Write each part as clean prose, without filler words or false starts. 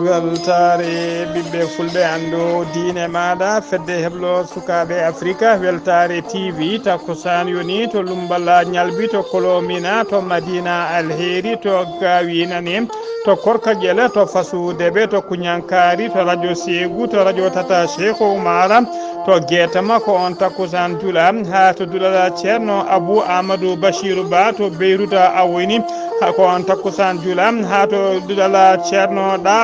weltare ɓiɓɓe fulɓe andu diine maɗa fedde heblo sukaɓe afrique weltare tv takkusan yoni to lumballa ñalbi to kolomina to madina alheri to gawinani to korkaƴele to fasudeɓe to kuñankari to radio segou to radio tata cheikh oumara to guetama ko on takkusan juula ha to duɗala ceerno abou amadou bachirou ba to beyruta awoyni ko on takkusan juula ha to duɗala ceerno ɗa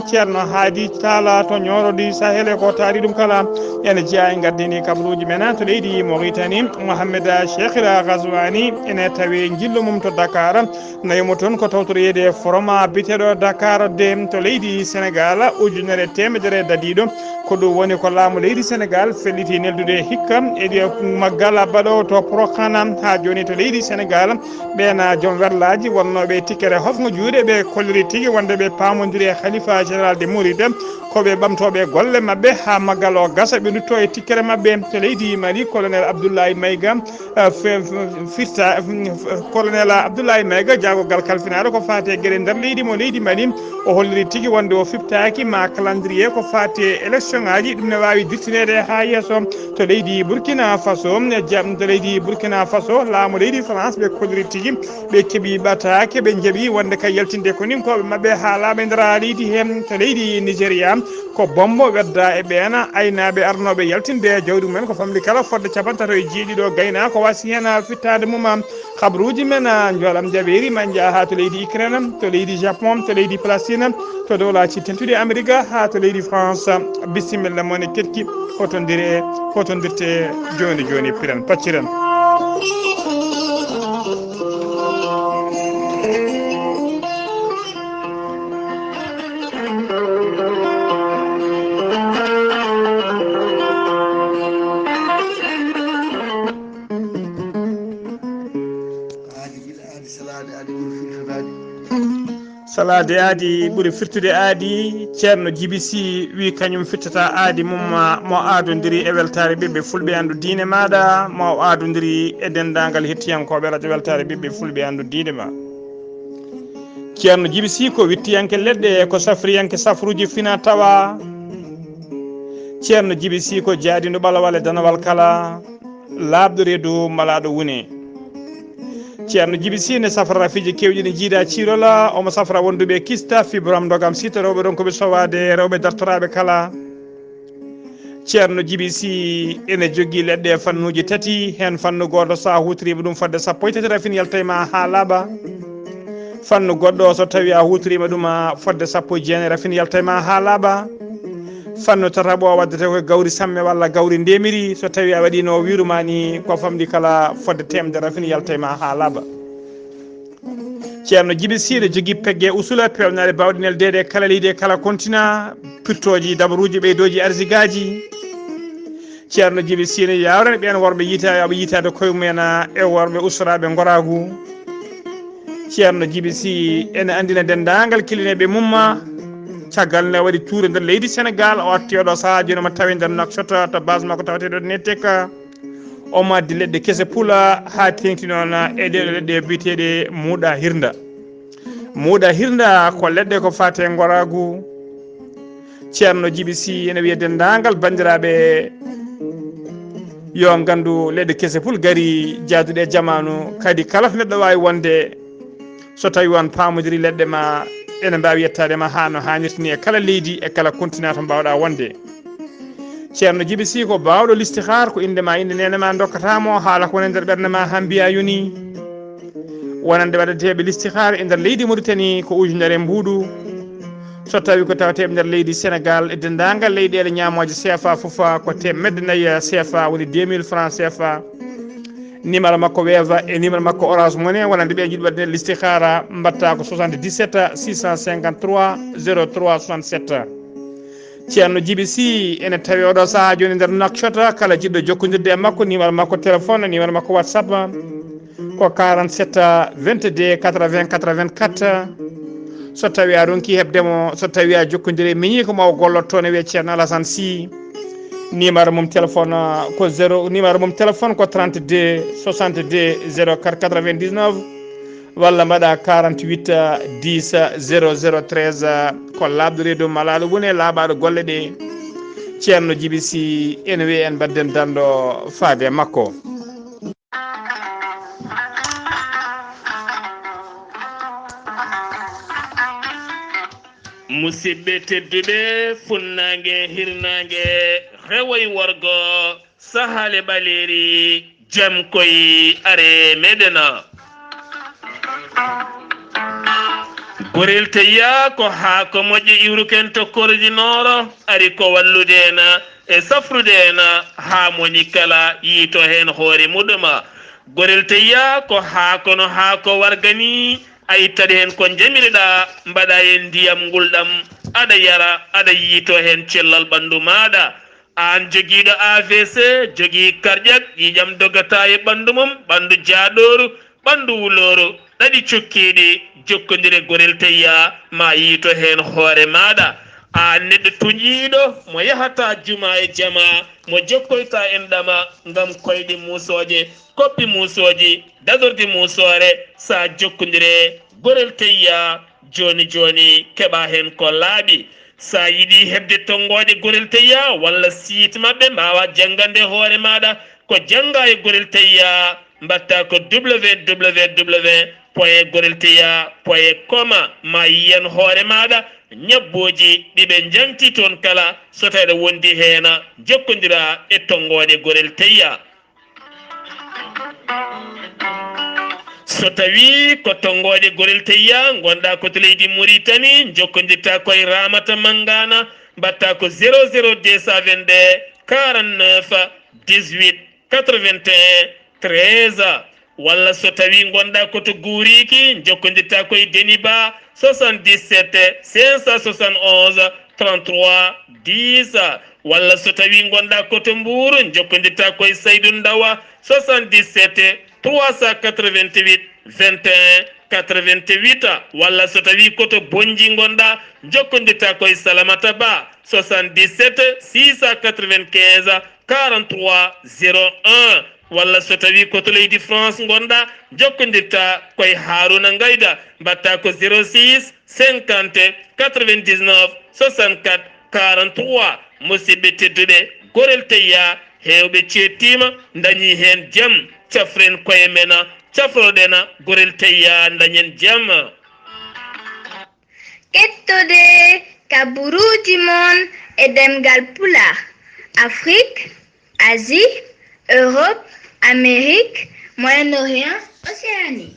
ceerno haadi tala to ñorodi sahele ko taari ɗum kala ene jeeya e gardini kabaruji men to leydi Mauritanie Mohamed Cheikhra Ghazouani ene tawi jillo mum to Dakar nayimo toon ko tawtoreyede foroma biteɗo Dakar de to leydi Sénégal ujunere temedere dadiɗo ko ɗum woni ko laamu leydi Sénégal felliti neldude hikka eɗi maggal baɗo to prokanam ha joni to leydi Sénégal ɓena joom werlaji wonnoɓe tikkere hofgo juuɗe ɓe kolliri tigui wonde ɓe pamodiri e khalifa général de Mouride koɓe ɓamtoɓe golle mabɓe ha maggal o gasa ɓe dutto e tikkere mabɓe to leydi Mali colonel Abdoulaye Maïga firta colonel Abdoulaye Maïga jagogal kalfinaɗo ko fati e gueɗe nder leydi mo leydi Mali o holliri tigui wonde o fiftaki ma calendrier ko fati e élection ngaji ɗum ne wawi dirtinede ha yesso to leydi Burkina Faso jam to leydi Burkina Faso laamu leydi France ɓe kolliri tigui ɓe keeɓi ɓatake ɓe jaaɓi wonde kay yaltinde ko nin koɓe mabɓe ha laaɓe ndera leydi hen to leydi Nigéria ko bombo wedda e ɓeena aynaɓe arnoɓe yaltinde jawdi mumen ko famɗi kala fodde capantato e jeeɗiɗo gayna ko wasi hen fittade mum habaruji men jooɗam jaɓeri ma jaaha to leydi Ukraine to leydi Japon to leydi Palestine to dowlaci tentude Amérique ha to leydi France bisimilla moon e ketki hotondirte joni joni piren pacciren salade aadi ɓuuri firtude aadi ceerno Djiby Sy wi kañum fittata aadi mum mo adodiri e weltare ɓiɓɓe fulɓe andu diine maɗa mo adodiri e dendagal hettiyankoɓe radio weltare ɓiɓɓe fulɓe andu diine ma ceerno Djiby Sy ko wittiyanke leɗɗe ko safriyanke safruji fina tawa ceerno Djiby Sy ko jaadiɗo ɓalawal e danawal kala labɗo reedu malaɗo wune ceerno Djiby Sy ne safra rafiji kewɗi ne jiida ciirola omo safra wonduɓe kista fibram dogam sita rewɓe ɗon koɓe sowade rewɓe dartoraɓe kala ceerno Djiby Sy ene jogui leɗɗe fannuji tati hen fannu goto sa hutorima ɗum fodde sappo e tati rafin yaltayma ha laaɓa fannu goɗɗo so tawi a hutorima ɗum fodde sappo e jeenayi rafin yaltayma ha laaɓa fannu tataɓo o waddete koye gawri samme walla gawri ndemiri so tawi a waɗi no wirumani ko famɗi kala fodde temedere rafin yaltayma ha laaɓa ceerno Djiby Sy ne jogui peggue usula pewnare bawɗe neldede kala leydi e kala continent pirtoji dabaruji ɓeydoji arsigaji ceerno Djiby Sy ne yawrani ɓen worɓe yitaɓe yitade koye mumen e worɓe usraɓe goragu ceerno Djiby Sy ene andina dendagal kilineɓe mumma caggal nde waɗi tour nder leydi Sénégal o wattiyoɗo saaha joni mo tawi nder Nouakchott to base makko tawateɗo netteka omo addi leɗɗe kese puula ha tengti noon e ɗeɗo leɗɗe biteɗe muuɗa hirda ko leɗɗe ko fate goragu ceerno Djiby Sy ene wiya dendagal bandiraɓe yo gandu leɗɗe kese puul gari jaaduɗe e jamanu kadi kala to neɗɗo wawi wonde so tawi on pamodiri leɗɗe ma ene mbawi yettadema ha no hannirtini e kala leydi e kala continent to mbawɗa wonde ceerno Djiby Sy ko bawɗo listihar ko indema inde nenema dokkatamo haala ko woni nder ɓerde ma ha mbiya yoni wonande waɗateɓe listihar e nder leydi Mauritanie ko ujunere mbuuɗu so tawi ko tawateɓe nder leydi Sénégal e dendagal leyɗele ñamoje CFA foof ko temedde nayyi CFA woni 2000 francs CFA numéro makko weeva e numéro makko orange money wonande ɓe jiiɗi waɗde listihara mbatta ko 77 653 03 67 ceerno Djiby Sy ene tawi oɗo saaha joni nder Nouakchott kala jiɗɗo jokkodirde e makko numéro makko téléphone numéro makko WhatsApp ko 47 22 80 84 so tawi a ronki hebdemo so tawi a jokkodiri miñi ko maw gollotto ne wiye ceerno Alassane Sy numéro mum téléphone ko 0 numéro mum téléphone ko 32 62 04 99 walla mbaɗa 48 10 00 13 ko labde reedu malaalo woni e laaɓaɗo golle ɗe ceerno Djiby Sy ene wiye en badden danɗo faade makko. musidɓe tedduɓe funnangue hirnangue rewoy worgo sahale ɓaleri jam koye are meɗena gorel teya ko haako moƴƴo iwruken tokkorji nooro ari ko walludena e safrudena ha moni kala yiito hen hoore muɗuma gorel teya ko haako no haako wargani a ittade hen ko jamireɗa mbaɗa hen ndiyam ngulɗam aɗa yara aɗa yiito hen cellal ɓandu maɗa an joguiɗo AVC jogui karƴat ƴiƴam dogata e ɓandu mum ɓandu jaaɗoru ɓandu wuloru ɗaɗi cokkiɗi jokkodire gorel teya ma yiito hen hoore maɗa a neɗɗo tuƴiɗo mo yahata juma e jama mo jokkoyta en ɗama gam koyɗe musoje koppi musoji dadorde musore sa jokkodire gorel teya joni joni keɓa hen ko laaɓi sa yiiɗi hebde tonggode gorel teya walla site mabɓe mbawa janggande hoore maɗa ko jangga e gorel teya mbatta ko www.gorelteya.com ma yiyan hoore maɗa ñabboji ɗiɓe janti toon kala so tawi wondi heena jokkodira e tonggode gorel teya so tawi ko tonggode gorel teya gonɗa koto leydi Mauritanie jokkodirta koye Ramata Mangana mbatta ko 00222 49 18 81 13 walla so tawi gonɗa koto Guriki jokkodirta koye Deniba 77 571 33 10 walla so tawi gonɗa koto Mbour jokkodirta koye Saydou Ndawa 77 388 21 88 walla so tawi koto Bonji gonɗa jokkodirta koye Salamata Ba 77 695 43 01 walla so tawi koto leydi France gonɗa jokkodirta koye Haruna Ngayda mbatta ko 06 50 99 64 43 musidɓe tedduɓe gorel teya hewɓe cettima dañi hen jaam cafren koye mena cafroɗena gorel teya dañen jaam kettode kaburuji mon e ɗemngal pulaar Afrique, Asie, Europe, Amérique, Moyen-Orient, Océanie.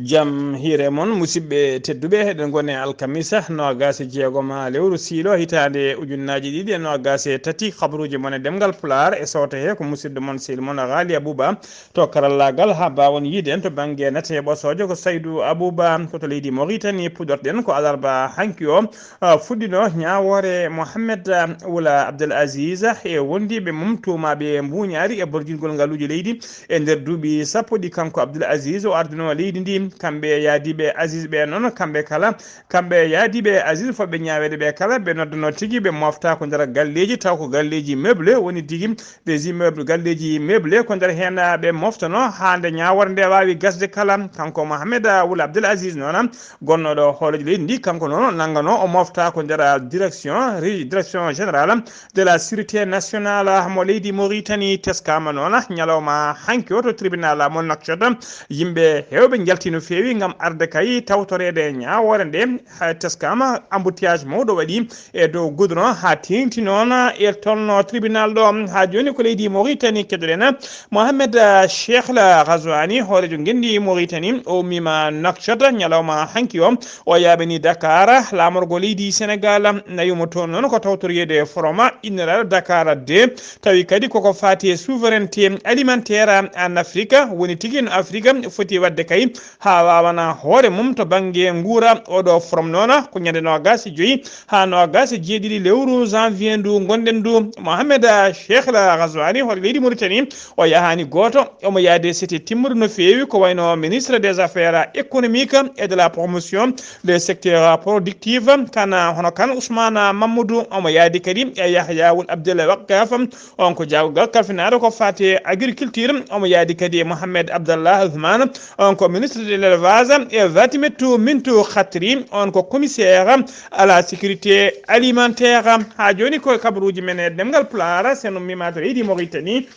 jam hiire moon musidɓe tedduɓe eɗen goni alkamisa nogas jeegom lewru siilo hitande ujunnaji ɗiɗi e nogas tati habaruji moon e ɗemgal pulaar e sawta he ko musidɗo moon sehil moon Ghalii Abuu Bah to karallagal ha bawon yiide en to banggue nate ɓosojo ko Saydou Abou Bah koto leydi Mauritanie puɗorɗen ko alarba hanki o fuɗɗino ñawore Mohamed Oula Abdel Aziz e wondiɓe mum tumaɓe mbuñari e borjingol ngaluji leydi e nder duuɓi sappo ɗi kanko Abdel Aziz o ardino leydi ndi kamɓe yaadiɓe Aziz ɓe noon kamɓe kala kamɓe yaadiɓe Aziz foɓe ñawede ɓe kala ɓe noddano tigui ɓe mofta ko nder galleji taw ko galleji meublé woni tigui des immeubles galleji meublé ko nder hen ɓe moftano hande ñawore nde wawi gasde kala kanko Mohamed Ould Abdel Aziz noon gonnoɗo hooloji leydi ndi kanko noon nanggano o mofta ko nder direction générale de la sécurité nationale mo leydi Mauritanie teskama noon ñalawma hanki o to tribunal mo Nouakchott yimɓe hewɓe jalti no fewi gam arde kay tawtorede ñawore nde teskama embouteillage mawɗo waɗi e dow goudron ha tengti noon e tolno tribunal ɗo ha joni ko leydi Mauritanie keddoɗen Mohamed Cheikh Ghazouani hoorejo gendi Mauritanie o ummima Nouakchott ñalawma hanki o yaɓeni Dakar lamorgo leydi Sénégal nayimo toon noon ko tawtoriyede foroma inniraɗo Dakar 2 tawi kadi koko fati e souveraineté alimentaire en Afrique woni tigui no Afrique foti wadde kay ha wawana hoore mum to banggue nguura oɗo from noon ko ñande nogas joyi ha nogas jeeɗiɗi lewru janvier ndu gonɗen ndu Mohamed Cheikh Ghazouani hoore leydi Mauritanie o yahani goto omo yaade sete timmuɗo no fewi ko wayno ministre des affaires économiques et de la promotion des secteurs productifs kana hono kan Ousmane Mamadou omo yaadi kadi e Yahya Ould Abdel Wakkaf on ko jawgal kalfinaɗo ko fate agriculture omo yaadi kadi Mohamed Abdallah Ousmane on ko ministre de l'élevage e Vatimetou Mintou Khatri on ko commissaire à la sécurité alimentaire ha joni ko kabruji men e ɗemngal pulaar seno mimata leydi Mauritanie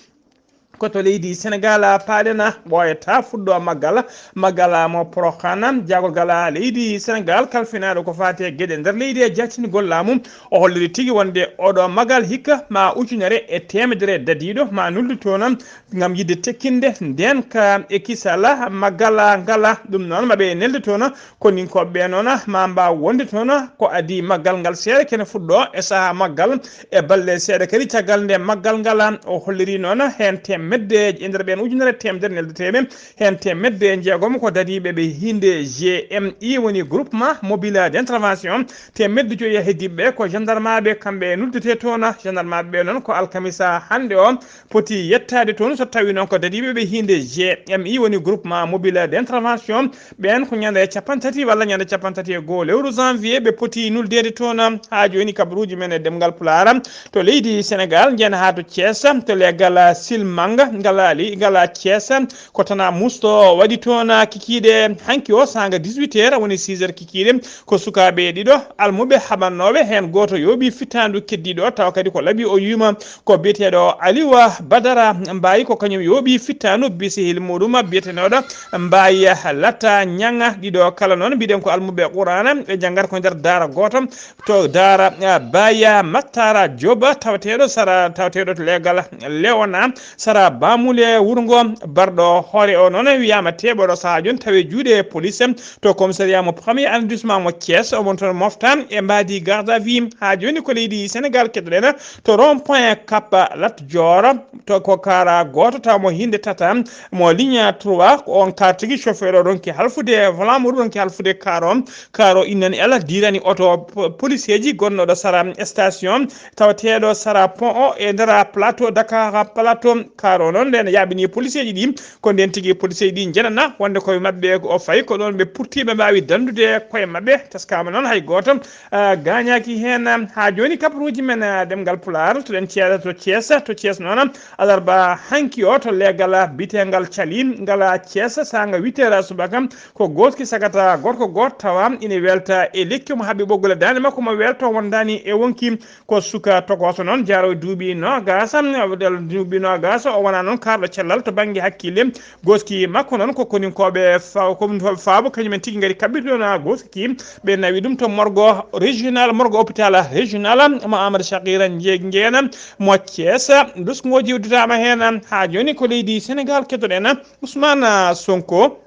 koto leydi Sénégal paaɗena ɓoyata fuɗɗo maggal mo prokhana jagol gala leydi Sénégal kalfinaɗo ko fate gueɗe nder leydi e jaccinigol laamum o holliri tigui wonde oɗo maggal hikka ma ujunere e temedere dadiɗo ma nullitona gam yidde tekkinde nden ka e kisala maggal ngala ɗum noon maɓe nelde toon koninkoɓe noon ma mbaw wonde toon ko adi maggal ngal seeɗa kene fuɗɗo e saaha maggal e balɗe seeɗa kadi caggal nde maggal ngala o holliri noon hen temedde e nder ɓen ujunere temedere neldeteɓe hen temedde jeegom ko dadiɓe ɓe hinde GMI woni groupement mobile d' intervention temedde joyi e heddiɓe ko gendarme kamɓe nuddete toon gendarme ɓe noon ko alkamisa hande o poti yettade toon so tawi noon ko dadiɓe ɓe hinde GMI woni groupement mobile d' intervention ɓen ko ñande capantati walla ñande capantati e goho lewru janvier ɓe poti nuldede toon ha joni kabaruji men e ɗemgal pulaar to leydi Sénégal jen ha to Thiès to leggal silmanga ngala Thiès ko tana musto waɗi toon kikiɗe hanki o sanga 18 h woni 6 h kikiɗe ko sukaɓe ɗiɗo almuɓe haɓannoɓe hen goto yooɓi fittandu keddiɗo taw kadi ko laaɓi o yuma ko biyeteɗo Aliwa Badara mbayi ko kañum yooɓi fittandu bisihil muɗum biyetenoɗo mbayi latta ñanga ɗiɗo kala noon mbiɗen ko almuɓe qurana ɓe janggata ko nder daara goto to daara baya mattara joba tawateɗo to legal Léona sara bamule wurgo barɗo hoore o noon wiyama teɓoɗo saaha joni tawi juuɗe police to commissariat mo premier arrondissement mo Thiès omon toon moftan e mbadi garde à vue ha joni ko leydi Sénégal kettoɗen to rond point Kappa Lat Dior to ko kara goto taw mo hinde tata mo ligne 3 on kar tigui chauffeur o ronki halfude volant muɗum ronki halfude karo innani ala dirani auto policier ji gonnoɗo sara station tawateɗo sara pont o e nder plateau Dakar plateau karo noon nden yaɓini policier ji ɗi ko nden tigui policier ji ɗi jenana wonde koye mabɓe o fayi ko ɗon ɓe purtiɓe mbawi dandude koye mabɓe teskama noon hay goto gagnaki hen ha joni kabaruji men ɗemgal pulaar to ɗen ceeɗa to Thiès noon alarba hanki o to legal bitegal Cali ngala Thiès sanga 8 h subaka ko gotki sagata gorko goto tawa ina welta e lekki mo haɓɓi ɓoggol dande makko mo welta wondani e wonki ko suka tokoso noon jaro duuɓi nogas o wona noon karɗo cellal to banggue hakkille goski makko noon ko koninkoɓe faabo kañumen tigui gaari kaɓɓitona goski ɓe nawi ɗum to morgo hôpital régional mo Amadou Chakira Ndiéguène mo Thiès dusgoji udditama hen ha joni ko leydi Sénégal kettoɗen Ousmane Sonko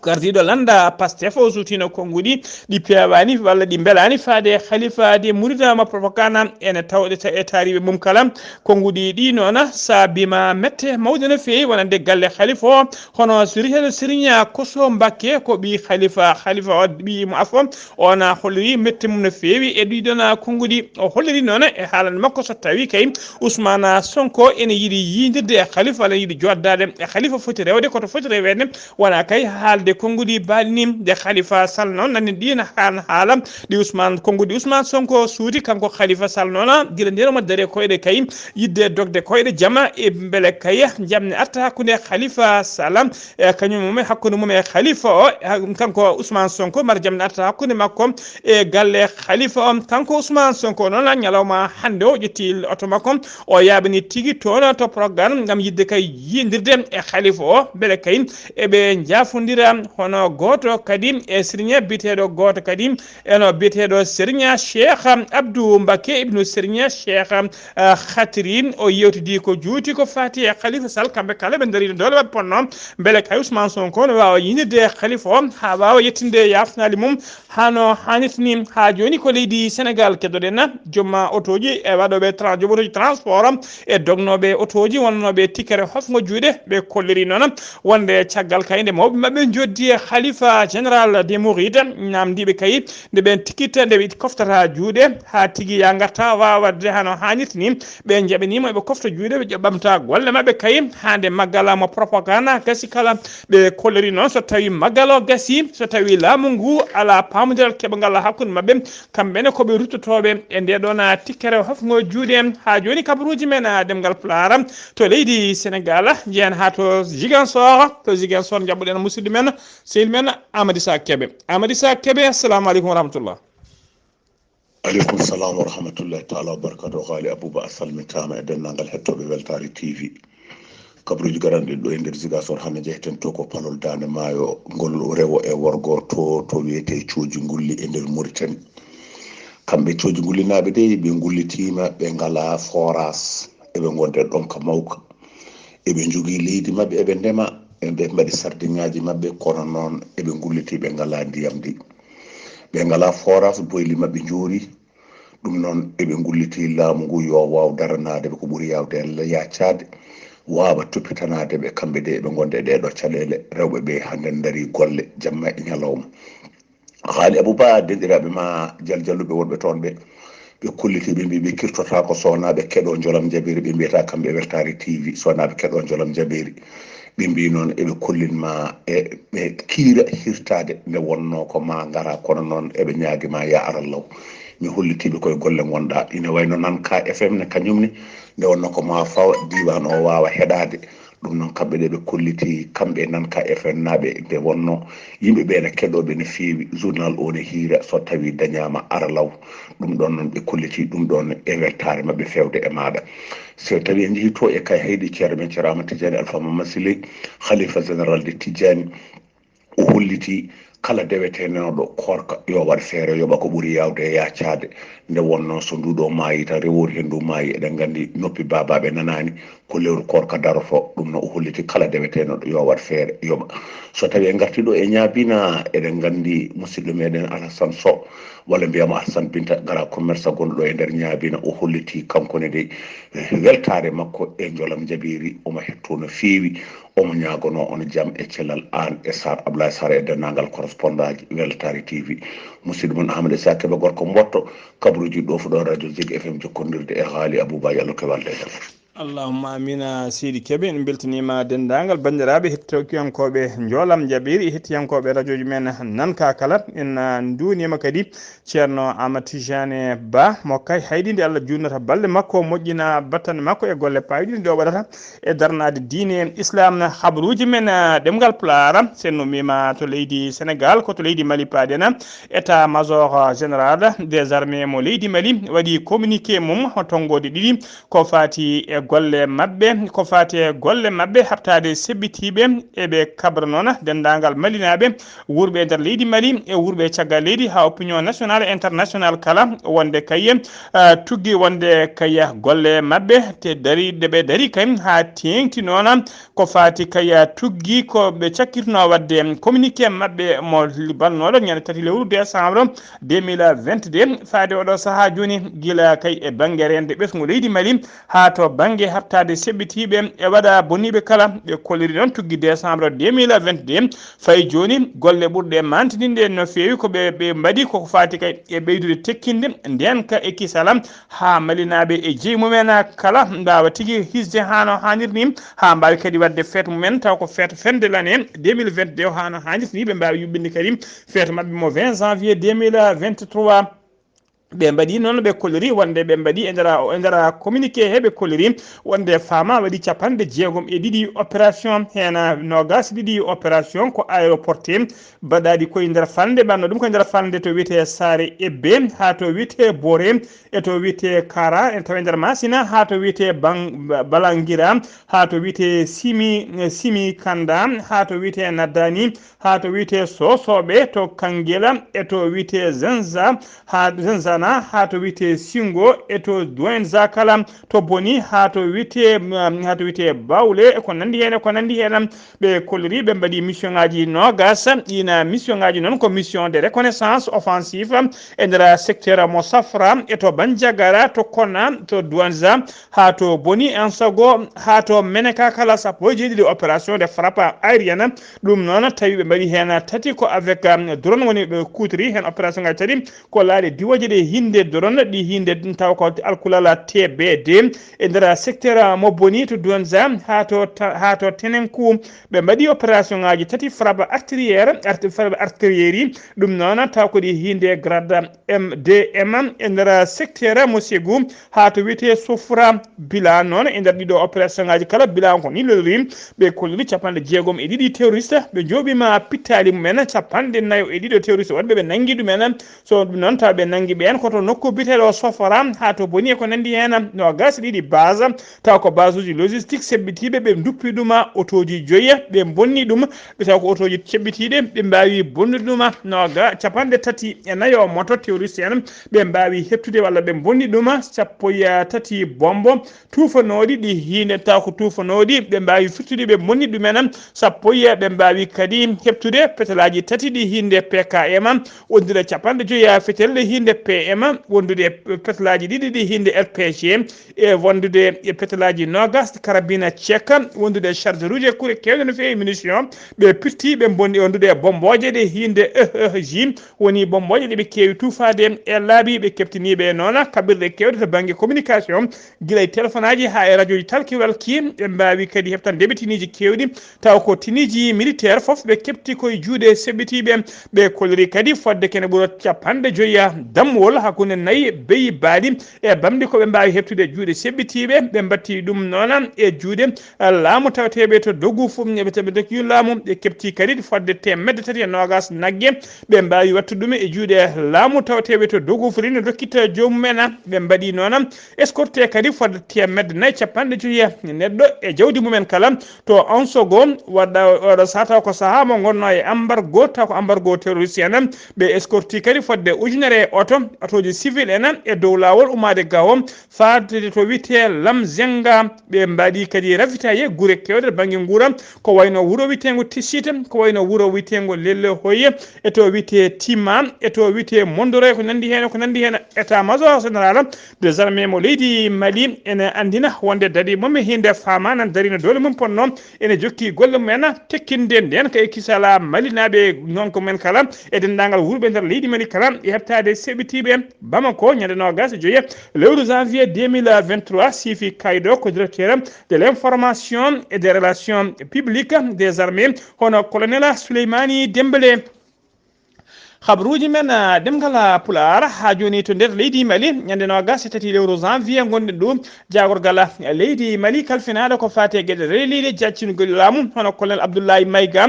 gardiɗo landa Pastef o sutino konguɗi ɗi pewani walla ɗi belani faade khalifa de muridama propaganda ene tawɗe e tariɓe mum kala konguɗi ɗi noon sabima mette mawde no fewi wonande galle khalifa o hono sérigne Koso Mbacké ko ɓi khalifa o ɓi mo afo ona holliri mette mum no fewi e ɗiɗon konguɗi o holliri noon e haalande makko so tawi kay Ousmane Sonko ene yiiɗi yindirde e khalifa walla yiiɗi joddade e khalifa foti rewde koto foti rewede wona kay haalde konguɗi baɗinim de Khalifa Sall noon nani ɗina haala ɗi Ousmane Sonko suuti kanko Khalifa Sall noon guila nderomo daari koyɗe kay yidde dogde koyɗe jama e beele kay jamne arta hakkude Khalifa Sall e kañum hakkude mum e Khalifa o kanko Ousmane Sonko mara jamne arta hakkude makko e galle Khalifa o kanko Ousmane Sonko noon ñalawma hande o ƴetti oto makko o yaɓani tigui toon to programme gam yidde kay yindirde e Khalifa o beele kay eɓe jafodira hono goto kadi e sérigne biteɗo goto kadi eno biteɗo sérigne Cheikh Abdou Mbacké ibnu sérigne Cheikh Khatri o yewtidi ko juuti ko fati e Khalifa Sall kamɓe kala ɓe daari dole mabɓe ponno beele kay Ousmane Sonko no wawa yinirde Khalifa o ha wawa yettinde yafnali mum hano hannirtini ha joni ko leydi Sénégal keddoɗen jomma autoji e waɗoɓe joɓotoji transport e dognoɓe autoji wonnoɓe tikkere hofgo juuɗe ɓe kolliri noon wonde caggal kayde mawɓe mabɓe joddi e khalifa général des mourides namdiɓe kay nde ɓen tikkita nde ɓe koftata juuɗe ha tigui ya garta wawa wadde hano hannirtini ɓe jaɓanima eɓe kofta juuɗe ɓe ƴoɓɓamta golle mabɓe kay hande maggal mo propaganda gasi kala ɓe kolliri noon so tawi maggal o gasi so tawi laamu ngu ala pamudiral keɓogal hakkude mabɓe kamɓene koɓe ruttotoɓe e ndeɗon tikkere hofgo juuɗe ha joni kabaruji men ɗemgal pulaar to leydi Sénégal jeeyan ha to Ziguinchor jaɓɓuɗen musidɗo men sehil men Amady Sa Kebe assalamu aleykum wa rahmatullah. aleykum salam wa rahmatullahi taala wa barakatuh. Ghalii Abuu Bah salmitama e ɗemngal hettoɓe weltare TV kabruji garanɗen ɗo e nder Ziguinchor hannde jeyeten to ko palol dande maayo ngol rewo e worgo to wiyete cooji ngulli e nder Mauritanie. kamɓe cooji ngullinaɓe de ɓe ngullitima ɓe ngala forage eɓe gonde ɗon ka mawka eɓe jogui leydi mabɓe eɓe ndema ɓe mbaɗi sardiŋaji mabɓe kono noon eɓe ngulliti ɓe ngala ndiyam ndi ɓe ngala forage boyli mabɓe joori ɗum noon eɓe ngulliti laamu ngu yo waw daranade ɓe ko ɓuuri yawde yaccade wawa toppitanade ɓe kamɓe de ɓe gonde ɗeɗo caɗele rewɓe ɓe hande daari golle jamma e ñalawma. Ghalii Abuu Bah denɗiraɓe ma jaljalluɓe wonɓe toon ɓe kolliti ɓe mbi ɓe kirtota ko sownaɓe keɗo jolam jabiri ɓe mbiyata kamɓe weltare TV sownaɓe keɗo jolam jabiri ɓe mbi noon eɓe kollinma ɓe kiira hirtade nde wonno ko ma gara kono noon eɓe ñaguima ya arallaw mi hollitiɓe koye golle gonɗa ina wayno Nanka FM ne kañumni nde wonno ko ma fawa diwan o wawa heɗade ɗum noon kamɓe ɗe ɓe kolliti kamɓe Nanka FM naɓe nde wonno yimɓeɓe ne keɗoɓe no fewi journal o ne hiira so tawi dañama aralaw ɗum ɗon noon ɓe kolliti ɗum ɗon e weltare mabɓe fewde e maɗa so tawi en jeehi to e kay hayɗi ceerno men Ceerno Tidiani Alpha Mamadou Siley khalifa général de Tidiani o holliti kala dewetenoɗo korka yo waɗ feere yoɓa ko ɓuuri yawde e yaccade nde wonno so nduɗo maayi tan rewori hen ndu maayi eɗen gandi noppi babaɓe nanani ko lewru korka daroto ɗum no o holliti kala dewetenoɗo yo waɗ feere yoɓa so tawi en gartiɗo e ñaabina eɗen gandi musidɗo meɗen Alassane Sow walla mbiyama Alassane Binta gara commerce gonɗo e nder ñaabina o holliti kankone de weltare makko e jolam jabiri omo hetto no fewi omo ñagono on jaam e cellal an e Sar Ablaye Sar e dennagal correspondant ji weltare TV musidɗo mon Amadou Sa Kebe gorko mbotto kabruji ɗo fu ɗo radio Zik FM jokkodirde e Ghalii Abuu Bah yallo kewalde e allahumma amina seydi Kebe en beltanima dendagal bandiraɓe hettiyankoɓe jolam jabiri hettiyankoɓe radio ji men Nanka kala en dunima kadi ceerno Amadou Tidiani Ba mo kay haydi nde Allah junnata balɗe makko moƴƴina battane makko e golle payɗi nde o waɗata e darnade diine islam habruji men ɗemgal pulaar sen numima to leydi Sénégal ko to leydi Mali paɗena état major général des armées mo leydi Mali waɗi communiqué mum tongode ɗiɗi ko fati e golle mabɓe habtade sebbitiɓe eɓe kabra noon dendagal malinaɓe wurɓe nder leydi Mali e wurɓe caggal leydi ha opinion national et international kala wonde kayye tuggi wonde kayya golle mabɓe te dari deɓe dari kay ha tengti noon ko fati kayya tuggi ko ɓe cakkirno wadde communiqué mabɓe mo balnoɗo ñande tati lewru décembre 2022 faade oɗo saaha joni guila kay e banggue rende ɓesgu leydi Mali ha to banggue habtade sebbitiɓe e waɗa boniɓe kala ɓe kolliri noon tuggi décembre 2022 fayi joni golle ɓurɗe mantidinde no fewi ko ɓe mbaɗi koko fati kay e ɓeydude tekkinde ndenka e kisala ha malinaɓe e jeeyi mumen kala mbawa tigui hisde hano hannirni ha mbawi kadi wadde fête mumen taw ko fête fin de l'année 2022 hano hannirni ɓe mbawi yuɓɓinde kadi fête mabɓe mo 20 janvier 2023 ɓe mbaɗi noon ɓe kolliri wonde ɓe mbaɗi e ndera communiqué heɓe kolliri wonde fama waɗi capanɗe jeegom e ɗiɗi opération hena nogas ɗiɗi opération ko aéroporté baɗaɗi koye nder fande ɓanno ɗum koye nder fande to wiyete Saare Ebbe ha to wiyete Boré e to wiyete Kara e tawi nder Masina ha to wiyete Balanguira ha to wiyete Simi Kanda ha to wiyete Naddani ha to wiyete Sosoɓe to Kangela e to wiyete Zenza ha to wiyete Singo e to Douentza kala to Boni ha to wiyete Bawle ko nandi hen ɓe kolliri ɓe mbaɗi mission ngaji nogas ina mission ngaji noon ko mission de reconnaissance offensive e nder secteur mo Safra e to Bandiagara to Konna to Douentza ha to Boni en sago ha to Menaka kala sappo e jeeɗiɗi opération de frappe aérienne ɗum noon tawi ɓe mbaɗi hen tati ko avec drone woni ɓe kutiri hen opération ngaji tati ko laari diwoje ɗe hinde dorona ɗi hinde taw ko alkulala TBD e nder secteur mo boni to Donza ha to Tenenkou ɓe mbaɗi opération ngaji tati frappe artérière ɗum noon taw ko ɗi hinde grade MDM e nder secteur mo Ségou ha to wiyete Sofra bilan noon e nder ɗiɗo opération ngaji kala bilan ko ni lelori ɓe kolliri 62 terroriste ɓe joɓima pittali mumen 44 terroriste wonɓe ɓe nangi ɗumen so ɗum noon taw ɓe nangi ɓen koto nokku biteɗo Sofra ha to boni ko nandi hen no gas ɗiɗi base taw ko base uji logistique sebbitiɓe ɓe duppi ɗuma autoji joyi ɓe bonni ɗum ɓe taw ko autoji cebbitiɗe ɓe mbawi bonnude ɗuma no ga 34 moto terroriste en ɓe mbawi heptude walla ɓe bonni ɗuma 13 bombo tufanoɗi ɗi hinde taw ko tufanoɗi ɓe mbawi firtude ɓe bonni ɗumen 10 ɓe mbawi kadi heptude petelaji tati ɗi hinde PKM wondude 50 fetelde hinde PM wondude petelaji ɗiɗi ɗi hinde RPG e wondude petelaji nogas carabine ceka wondude charge rouge kure kewde no fewi munition ɓe pirti ɓe bonni wondude bomboje ɗe hinde ji woni bomboje ɗe ɓe kewi tufade e laabi ɓe keftiniɓe noon kaɓirɗe kewde to banggue communication guila e téléphone aji ha e radio ji talkiwalki ɓe mbawi kadi heftan deɓe tiniji kewɗi taw ko tiniji militaire foof ɓe kepti koye juuɗe seɓɓitiɓe ɓe kolliri kadi fodde kene ɓuura 50 dammowol hakkude nayyi beyi baali e bamdi koɓe mbawi heptude juuɗe seɓɓitiɓe ɓe batti ɗum noon e juuɗe laamu tawateɓe to doggu fof ɓe dokki laamu ɓe kepti kadi fodde 320 naggue ɓe mbawi wattude ɗum e juuɗe laamu tawateɓe to doggu fof ne dokkita jomumen ɓe mbaɗi noon escorté kadi fodde 450 neɗɗo e jawdi mumen kala to on sogo waɗɗa oɗo sata ko saaha mo gonno e embargo taw ko embargo terroriste en ɓe escorti kadi fodde ujunere otoji civil en e dow lawol umade gawo fadde to wiyete Lamzenga ɓe mbaɗi kadi ravitaye guure kewɗe banggue guura ko wayno wuuro wiyetego Tissite ko wayno wuuro wiyetego Lelle Hoye e to wiyete Tima e to wiyete Mondore ko nandi hen état major général des armées mo leydi Mali ene andina wonde dadi momi hinde fama nan darina dole mum ponno ene jokki golle mumen tekkinde nden kay kisala malinaɓe non ko men kala e dendagal wurɓe nder leydi Mali kala e heftade seɓitiɓe Bamako ñande 25 lewru janvier 2023 sifi kaydo ko directeur de l'information et des relations publiques des armées hono colonel Souleymani Dembélé habruji men ɗemngal pulaar ha joni to nder leydi Mali ñande 23 lewru janvier gonɗen ɗum jagorgal leydi Mali kalfinaɗo ko fate gueɗe reliɗe jaccinugol laamu hono colonel Abdoulaye Maïga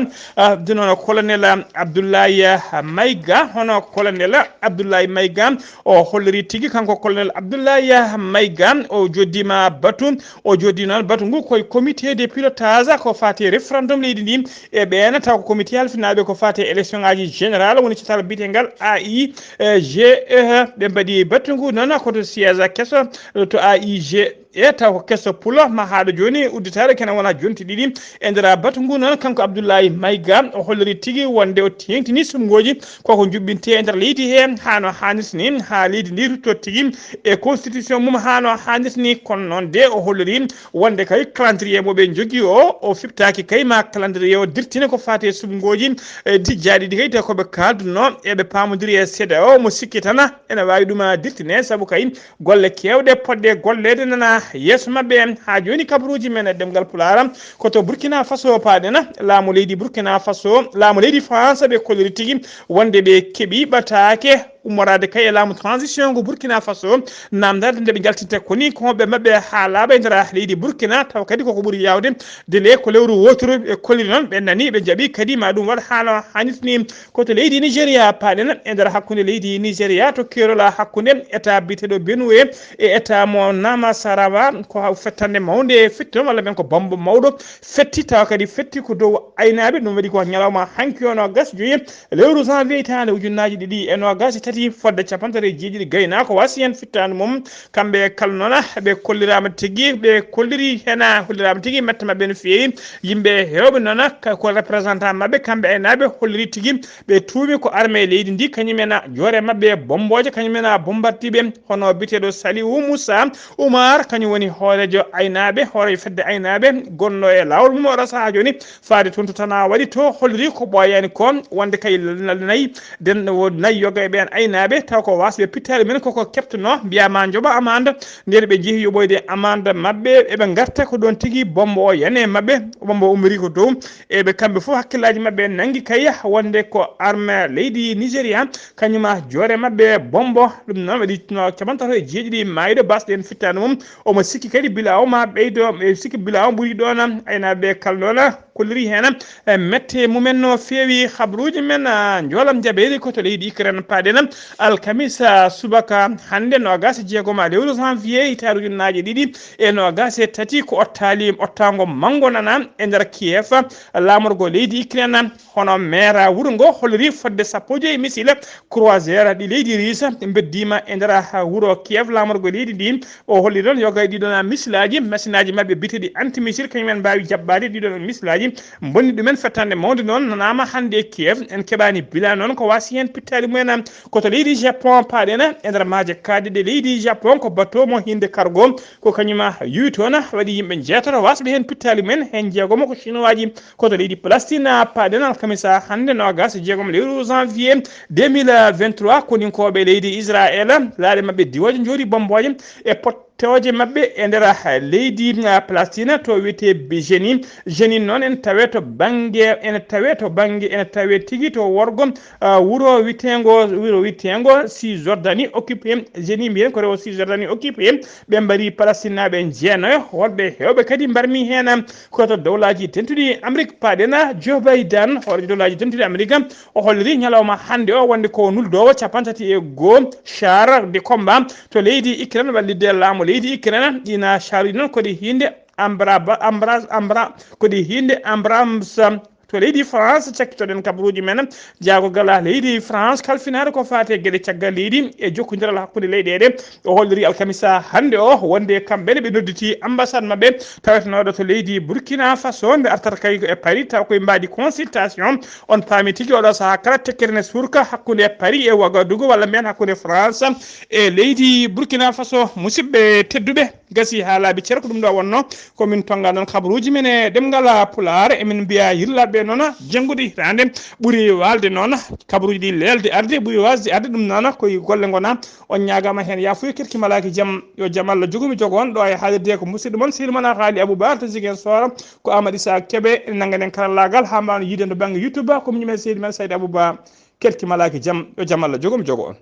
hono colonel Abdoulaye Maïga o holliri tigui kanko colonel Abdoulaye Maïga o joddima batu o joddi noon batu ngu koye comité de pilotage ko fate référendum leydi ndi e ɓen taw ko comité halfinaɓe ko fate élection ngaji général woni cital bitengal AIGE ɓe mbaɗi battu ngu noon koto siége kesso to AIGE taw ko kesso pulo ma haɗo joni udditare kene wona jonti ɗiɗi e nder battu ngu noon kanko Abdoulaye Maïga o holliri tigui wonde o tengtini sumgoji koko juɓɓinte e nder leydi he hano hannirta ni ha leydi ndi rutto tigui e constitution mum hano hannirta ni kono noon de o holliri wonde kay calendrier moɓe jogui o fiftaki kay ma calendrier o dirtine ko fate sumgoji dijjaɗi ɗi kay taw koɓe kalduno eɓe pamodiri e CEDEAO mo sikki tan ene wawi ɗum dirtine saabu kay golle kewɗe poɗɗe gollede nana yeeso mabɓe ha joni kabaruji men e ɗemgal pulaar koto Burkina Faso paɗen laamu leydi Burkina Faso laamu leydi France ɓe kolliri tigui wonde ɓe keeɓi ɓatake ummorade kay e laamu transition go Burkina Faso namdade nde ɓe jaltinta koni koɓe mabɓe ha laaɓa e nder leydi Burkina taw kadi koko ɓuuri yawde délai ko lewru wotoro e kolliri noon ɓe nani ɓe jaaɓi kadi ma ɗum waɗa haala hannirtani koto leydi Nigéria paɗen e nder hakkude leydi Nigéria to kerola hakkude état biteɗo Benue e état mo Namasarawa ko fettande mawde fetti walla ɓen ko bambo mawɗo fetti taw kadi fetti ko dow aynaɓe ɗum waɗi ko ñalawma hanki o nogas joyi lewru janvier hitande ujunnaji ɗiɗi e nogas tati fodde capantati jeeɗiɗi gaynako wasi hen fittande mum kamɓe kala noon ɓe kollirama tigui ɓe kolliri hena hollirama tigui metta mabɓe no fewi yimɓe hewɓe noon ko représentant mabɓe kamɓe aynaɓe holliri tigui ɓe tuumi ko armée leydi ndi kañumen joore mabɓe bomboje kañumen bombardiɓe hono biteɗo Saliou Moussa Oumar kañum woni hoorejo aynaɓe hoorejo fedde aynaɓe gonno e lawol mum oɗo saaha joni faade toon to tana waɗi to holliri ko ɓoyani ko wonde kay nayyi den nayyi yoga e ɓen aynaɓe taw ko wasɓe pittade men koko keptano mbiyama joɓa amande nden ɓe jeehi yoɓoyde amande mabɓe eɓe garta ko ɗon tigui bombo o yane mabɓe bombo umri ko dow eɓe kamɓe foof hakkillaji mabɓe nangui kayya wonde ko arme leydi Nigéria kañuma joore mabɓe bombo ɗum noon waɗi capantato e jeeɗiɗi mayde basɗe en fittade mum omo sikki kadi bila o ma ɓeydo sikki bila o ɓuuri ɗon aynaɓe kalɗona kolliri hen mette mumen no feewi habruji men jolam jaɓeri koto leydi Ukraine paɗen alkamisa subaka hande no gas jeegoma lewru janvier hitaru ujunnaje ɗiɗi e no gas e tati ko ottago mango nana e nder Kiev lamorgo leydi Ukraine hono maire wuuro ngo holliri fodde sappo joyi missile croisére ɗi leydi Russe beddima e nder wuuro Kiev lamorgo leydi ndi o holli ɗon yoga ɗiɗon missilaji machine aji mabɓe biteɗi anti missile kañumen mbawi jabbade ɗiɗon missilaji bonni ɗumen fettande mawde noon nanama hande e Kiev en keɓani bila noon ko wasi hen pittali mumen koto leydi Japon paɗena e nder maaje kadde ɗe leydi Japon ko bateau mo hinde cargo ko kañuma yuwi toon waɗi yimɓe jeetato wasɓe hen pittali mumen hen jeegomo ko chinois ji koto leydi Palestine paɗen alkamisa hande no gas jeegom lewru janvier 2023 koninkoɓe leydi Israël laaɗe mabɓe diwoje jooɗi bomboje e tewje mabɓe e nder leydi Palestine to wiyete Jenin noon en tawe to banggue ene tawe tigui to worgo wuuro witengo Cisjordanie occupé Jenin mbiyen ko rewo Cisjordanie occupé ɓe mbari Palestine naɓe jeenayo wonɓe hewɓe kadi mbarmi hen koto dowlaji tentuɗi Amérique paɗena Joe Biden hoore dowlaji tentuɗi Amérique o holliri ñalawma hande o wonde ko nuldowo capantati e goho char de combat to leydi Ukraine wallide laamu leydi Ukraine ina charji noon kodi hinde kodi hinde Abrams to leydi France cakkitoɗen kabaruji men jaagogala leydi France kalfinade ko fate gueɗe caggal leydi e jokkodiral hakkude leyɗele o holliri alkamisa hande o wonde kamɓene ɓe nodditi ambassade mabɓe tawetenoɗo to leydi Burkina Faso nde artata kay e Paris taw koye mbadi consultation on paami tigui oɗo saaha kala tekkere ne surka hakkude Paris e Ouagadougou walla mbiyen hakkude France e leydi Burkina Faso musidɓe tedduɓe gasi ha laaɓi ceer ko ɗum ɗo wonno komin tonga noon kabaruji men e ɗemngal pulaar emin mbiya yirlaɓe noon janggude hitande ɓuuri walde noon kabaruji ɗi lelde arde ɓuuri wasde arde ɗum noon koye golle gona on ñagama hen yafuya kerki malaki jaam yo jaam Allah jogumi jogon ɗo e haalirde ko musidɗo moon silmana Ghalii Abuu Bah to Ziguinchor ko Amadou Issa Kébé ene nanganen karallagal ha mbawno yidendo banggue YouTube ko muñumen seydi men Saydou Abou Bah kerki malaki jaam yo jaam Allah jogumi jogo on